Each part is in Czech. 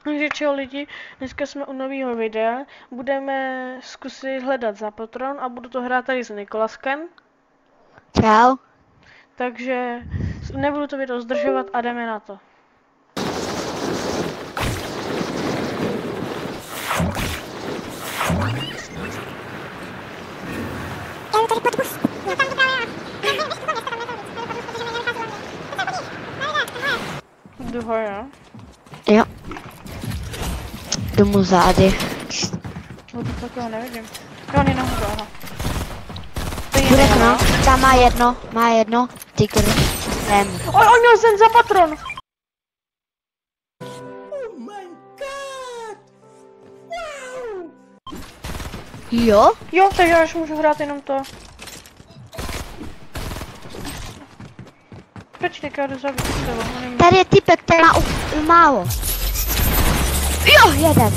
Takže čau lidi, dneska jsme u nového videa, budeme zkusit hledat Zapatron a budu to hrát tady s Nikolaskem. Čau. Takže nebudu to video zdržovat a jdeme na to. Jdu ho, jo? Jo. Jdu mu zády. Budu takového nevidím. Jo, on je nahoře, aha. Bude no, tam má jedno, tygr. Jdem. Oj, on měl ten Zapatron! Oh my god! Wow! Jo? Jo, takže já už můžu hrát jenom to. Počkej, já jdu zabít sebe. Tady je typek, který má málo. Jo, jeden.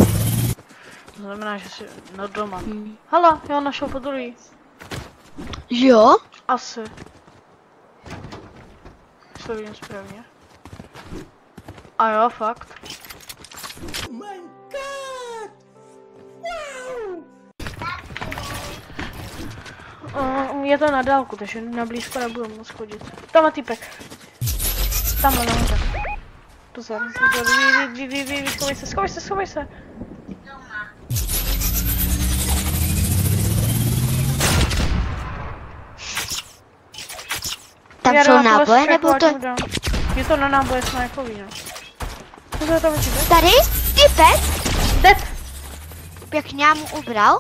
To znamená, že jsi na doma. Hala, jo, našel po druhý. Jo? Asi. Co vidím správně. A jo, fakt. Oh my god! Wow! Je to na dálku, takže na blízko nebudu moc chodit. Tam má týpek. Tamhle nahoře. Pozor, schovej se. Tam jsou náboje, nebo to? Je to na náboje snajpový, no. Pozor, tam je týpek. Tady? Typek? Dead! Pěkně já mu ubral.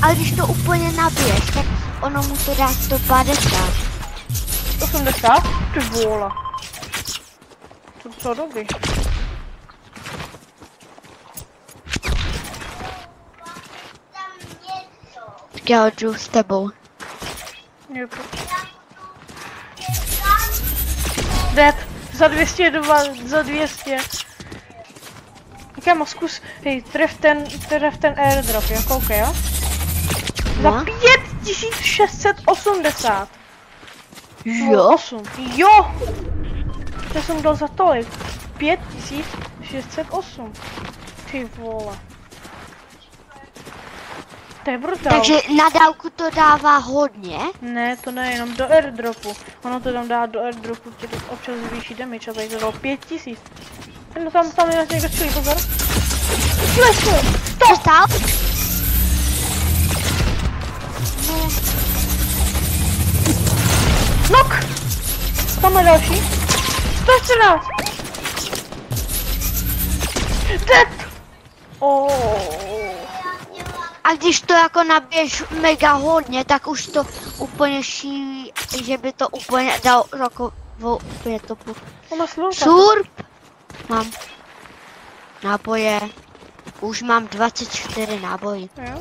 Ale když to úplně nabiješ, tak ono mu to dá 150. 80? Ty vole. To docela dobrý. Tak já jdu s tebou. Děkuji. Dead. Za 202, za 200. Kámo, zkus, hej, tref ten airdrop, jo, koukej, jo? Za No. 5680. Jo? 8. Jo! To jsem dal za tolik. 5608. Ty vole. To je brutál. Takže na dálku to dává hodně. Ne, to ne, jenom do airdropu. Ono to tam dá do airdropu, ti to občas zvýší damage a tady to dalo 5000. No tam je na někdo střílí, pozor. Střílej! To stál? Knock! Tam je další. 114! Dead! A když to jako nabiješ mega hodně, tak už to úplně šíví, že by to úplně dal rokovou pětopu. Ona slunka. Surp! Mám náboje. Už mám 24 nábojů. Jo?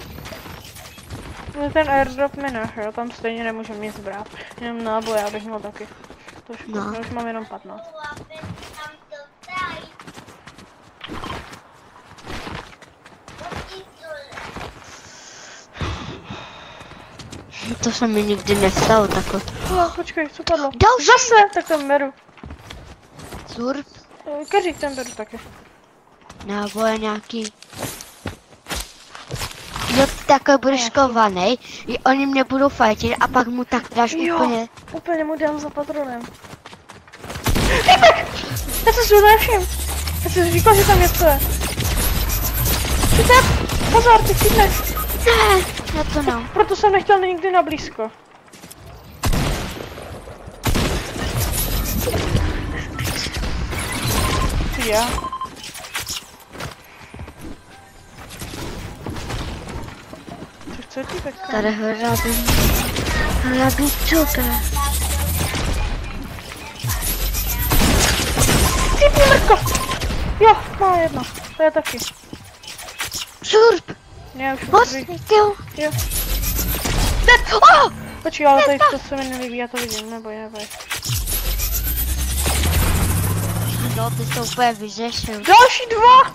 No ten airdrop mi našel, tam stejně nemůžu nic brát. Jenom náboje, abych měl taky. To škoda, No. už mám jenom 15. To se mi nikdy nestalo takhle. No, počkej, co padlo? Další! Zase! Tak ten beru. Surp, Keřík ten beru taky. náboje nějaký. Jo, takhle budeš kovanej, oni mě budou fajtit a pak mu tak dáš úplně. Úplně mu dám za patronem. Týpek! Já se si nevšim. Já jsem říkal, že tam něco je. Typek! Pozor, ty chytneš. Ne, já to ne. Proto jsem nechtěl nikdy na blízko. Já. Co chce týpek? Tady hledám čuka. Ty mrko! Jo, má jedno. To je taky. Surp! Ne, už Jo. Jo. Dead! Oh! Počkej, ale tady to se mi nelíbí, já to vidím, neboj. No, ty to úplně vyřešil. Další dva!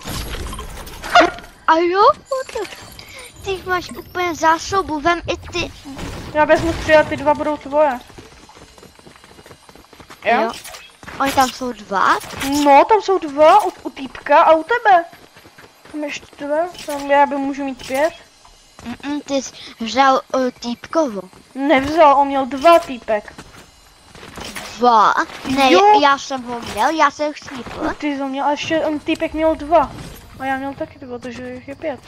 A jo? Ty jich máš úplně zásobu, vem i ty. Já vezmu 3 a ty 2 budou tvoje. Jo? Oni tam jsou dva? No, tam jsou dva, u týpka a u tebe. Tam ještě dva, tam já by můžu mít 5. Ty jsi vzal týpkovo. Nevzal, on měl 2 týpek. 2? Ne, Jo. já jsem ho měl, já jsem slípl. Ty jsi ho měl, a ještě on týpek měl 2. A já měl taky 2, takže jich je 5.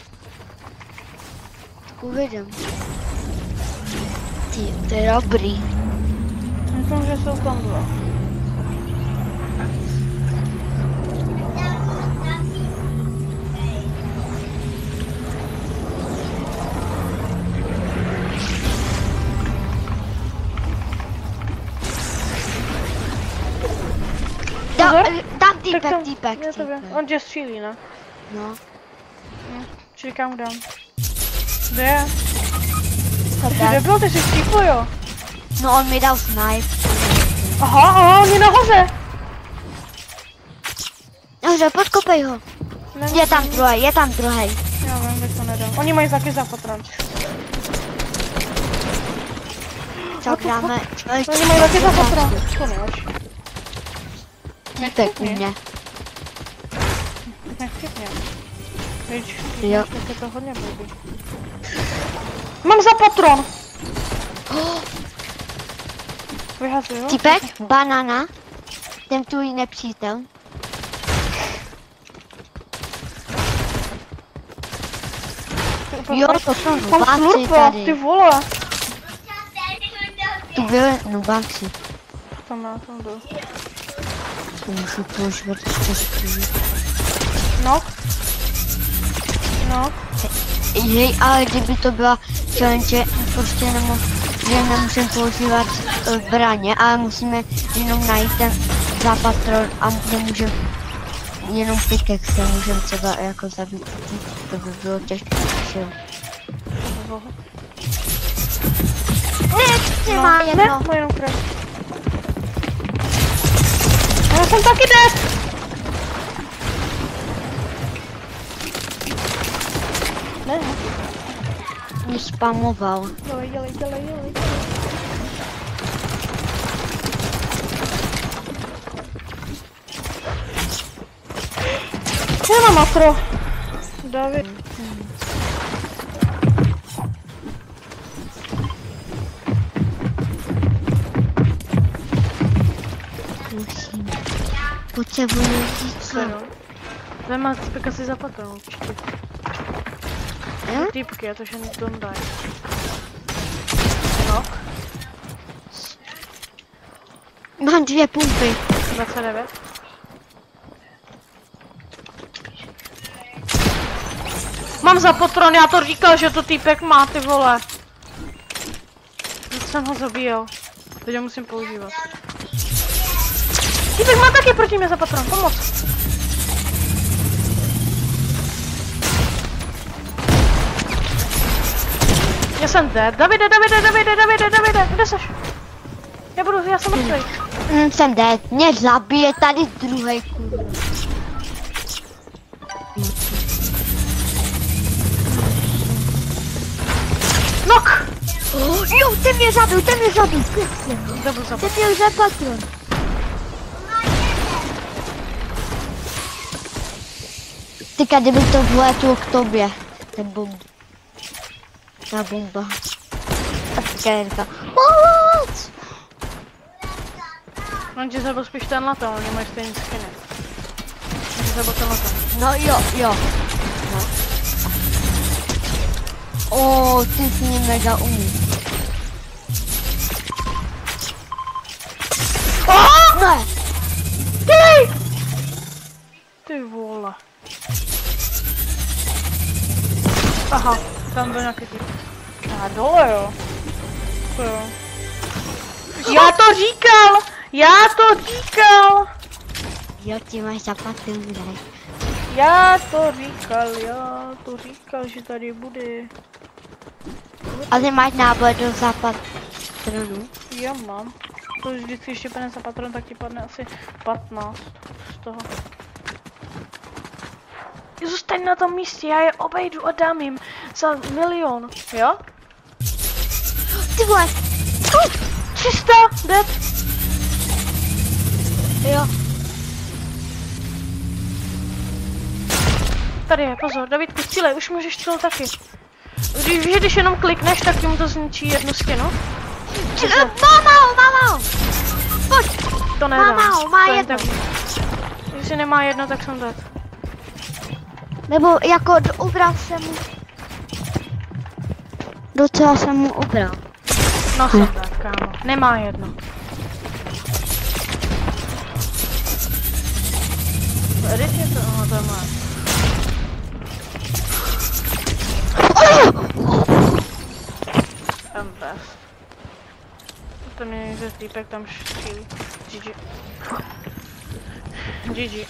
Uvidím. Ty, to je dobrý. Myslím, že jsou tam 2. Dám týpek. Já to vím. On tě střílí, ne? No. Čekám, mu dám. Kde je? Kde byl, ty jsi střípl, jo? No on mi dal snipe. Aha, on je nahoře. Dobře, podkopej ho. Je tam druhý. Já vím, že to nedám. Oni mají taky za patron. Co dáme? Oni mají taky za patron. To než. Týpek u mě. Nechcipně. Víš, Jo. tak je to hodně blbý. Mám za patron. Vyhazuju. Týpek, banana. Ten tvůj nepřítel. Jo, to jsou Mám nubáci slurpa, ty tady. vole. Tu byly nubáci. Tam já tam jdu. To můžu používat často. No. Jej, ale kdyby to byla challenge, prostě že nemusím používat zbraně, ale musíme jenom najít ten zapatron a nemůžeme jenom pickaxe, můžeme třeba jako zabít. To by bylo těžké. Ne, má jedno. Má jenom krev. Já jsem taky dead. Ne. Mě spamoval. Dělej. Já mám makro. David. Musím. Potřebuji říct. Vem týpka si za patron určitě. Týpky, já to že don't die. No. Mám 2 pumpy. 29. Mám za patron, já to říkal, že to týpek má, ty vole. Teď jsem ho zabíjel. Teď ho musím používat. Týpek má taky proti mě za patron, pomoc. Já jsem dead. Davide, kde seš? Já jsem mrtvej. Jsem dead, mě zabije tady druhý kurva. Nok! Jo, ten mě zabil. Kdo byl zabil? Ten měl za patron. Tyka, kdyby to vletělo k tobě, ten bomb. Ta bomba. A tyka je říká, pomoc! On tě zabil spíš tenhle to, oni mají stejný skiny. On tě zabil tenhle to. No jo. No. O, ty jsi mě mega umí. Ne! Ty vole. Aha, tam byl nějaký typ. A dole jo. To jo. Já to říkal! Jo, ty máš zapaty údaj. Já to říkal, že tady bude. A ty máš náboj do zapatronu? Já mám. To vždycky ještě padne za patron, tak ti padne asi 15 z toho. Zůstaň na tom místě, já je obejdu a dám jim za 1 000 000, jo? Ty vole! 300, dead. Jo. Tady je, pozor, Davidku, střílej, už můžeš střílet taky. Když jenom klikneš, tak tím to zničí jednu stěnu. Máma! Pojď! To nedá. Má To je jedno. tak. Jestli nemá jedno, tak jsem dead. Nebo jako ubral jsem mu. Docela jsem mu ubral. No jsem dead, kámo. Nemá jedno. Edit je to? Aha, to je má. I'm best. To mě někde týpek tam štílí. GG. GG.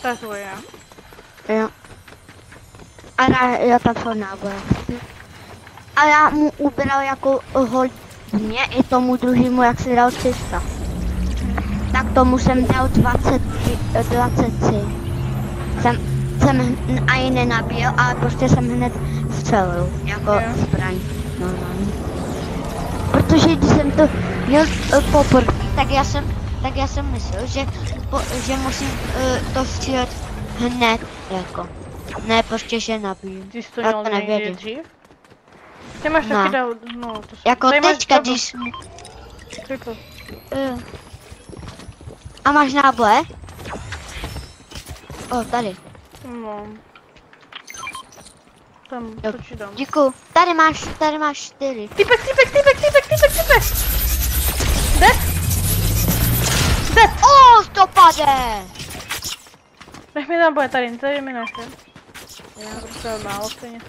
To je tvoje. Jo. A já tam jsou náboje. A já mu ubral jako hodně i tomu druhému, jak si dal 300. Tak tomu jsem dal 23. Jsem ani nenabíjel, ale prostě jsem hned vstřelil, jako zbraň. Normálně. Protože když jsem to měl poprvé, tak já jsem myslel, že musím to střílet hned, jako. Ne, prostě že nabiju. Ty jsi to Já měl to někdy nevěděl. dřív? Ty máš taky dal, no to jsou. Jako Tady máš teďka, double. když... Triple. A máš náboje? O, tady. No. Tam, Jo. to ti dám. Díku. Tady máš 4. Typek! Dead? Dead! O, to pade! Nech mi tam bude tady mi nech, já to málo stejně.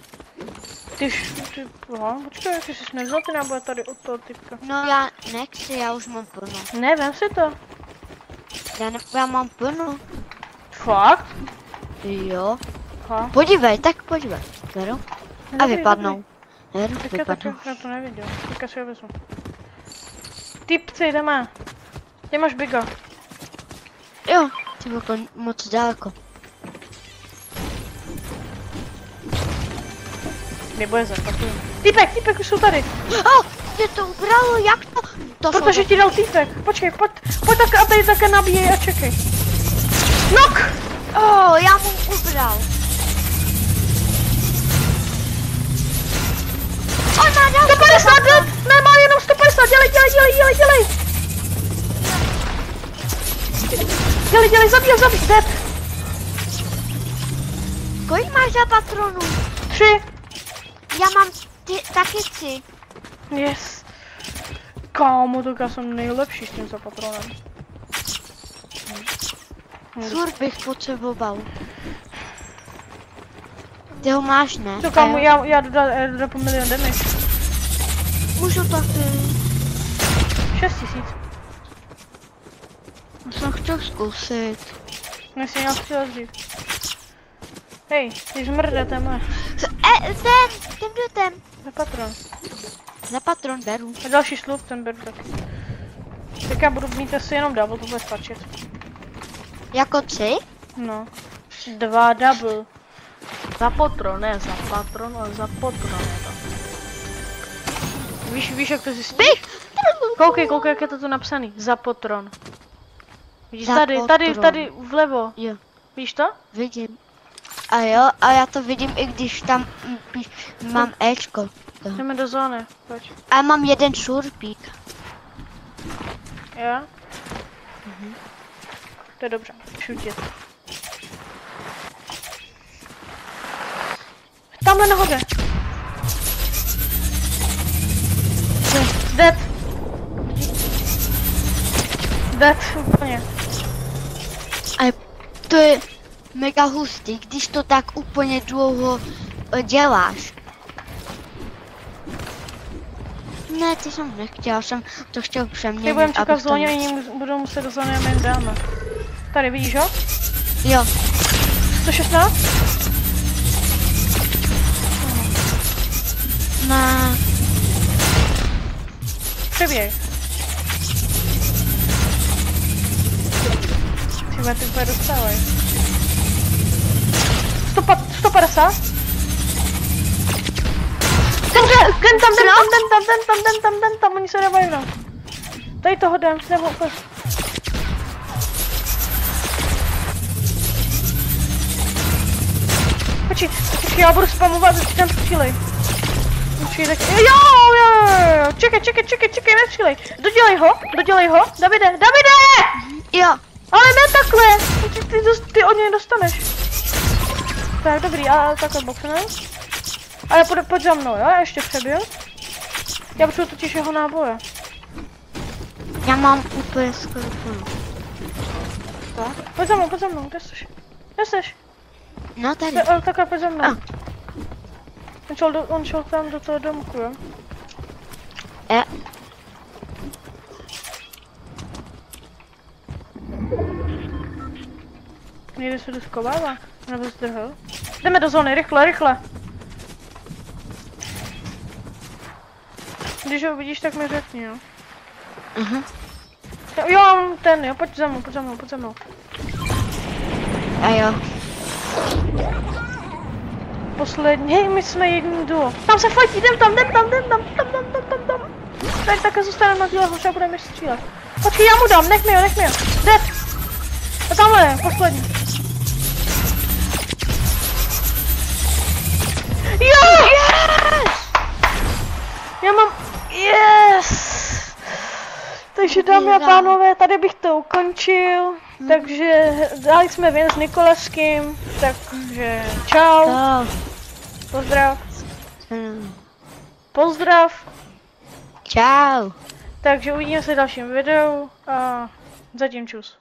Počkej, jak jsi nevzal ty náboje tady od toho typka. No já nechci, já už mám plno. Ne, vem si to. Já mám plno. Fakt? Jo. Aha. Podívej. Beru. A vypadnou. Beru, Tak vypadnou. já to neviděl, teďka si ho vezmu. Typci, jdeme. Kde máš biga? Jo, ty bylo moc daleko. Nebude zapatuju. Typek, už jsou tady. Mě to ubralo, jak to? Protože ti dal týpek. Počkej, pojď tak a tady také nabíjej a čekej. Nok! Já mu ubral. On má další. 150 dead! Ne, má jenom 150, dělej! Dělej, zabij, dead! Kolik máš za patronů? 3. Já mám taky 3. Yes. Kámo, tak já jsem nejlepší s tím zapatronem. Sur bych potřeboval. Ty ho máš, ne? To kámo, já dodám milion damage. Můžu taky. 6000. Já jsem chtěl zkusit. Nechci měl střílet dřív. Hej, ty žmrde, to je moje. Ten. Za patron. Za patron beru. A další šlup, ten beru taky. Tak já budu mít asi jenom double, to bude stačit. Jako 3? No. 2 double. Za patron, ne za patron, ale za patron je to. Víš jak to zjistíš? Koukej, jak je to tu napsaný. Za patron. Vidíš Za tady patron. vlevo. Jo. Víš to? Vidím. A jo, a já to vidím, i když tam mám Ečko. Jdeme do zóny, pojď. A já mám jeden šurpík. Jo? To je dobře, šutit. Tamhle nahoře. Dead, úplně. A to je mega hustý, když to tak úplně dlouho děláš. Ne, ty jsem nechtěl, jsem to chtěl přeměnit. Ty budeme čekat v abych to zóně, ne- oni budou muset do zóny a my jim dáme. Tady vidíš ho? Jo, 116? na... Přeběh. Tyhle ty úplně dostávají. 150? Den tam, oni se dávají no. Tady toho jdem, nebo úplně. Počkej, já budu spamovat, ten střílej. Jo, čekej, nestřílej. Dodělej ho, Davide! Jo. Ale ne takhle, ty od něj dostaneš. Tak, dobrý, a takhle boxne. Ale pojď za mnou, jo, já ještě přebil. Já potřebuji totiž jeho náboje. Já mám úplně skoro plno. Tak, pojď za mnou, kde jsi? No tady. Takhle pojď za mnou. On šel tam do toho domku, jo? Někde se doskovává, nebo zdrhl. Jdeme do zóny, rychle. Když ho uvidíš, tak mi řekni, jo? Jo, ten, jo, pojď za mnou. A jo. Poslední, hej, my jsme jedný duo. Tam se fajtí, jdem tam. Tady také zůstaneme na díle, hoře budeme střílet. Počkej, já mu dám, nech mi ho. Dead. A tamhle, poslední. Jo! Yes! Já mám, yes! Takže dámy a pánové, tady bych to ukončil. Takže dali jsme ven s Nikolaskem, takže čau. Pozdrav. Čau. Takže uvidíme se v dalším videu a zatím čus.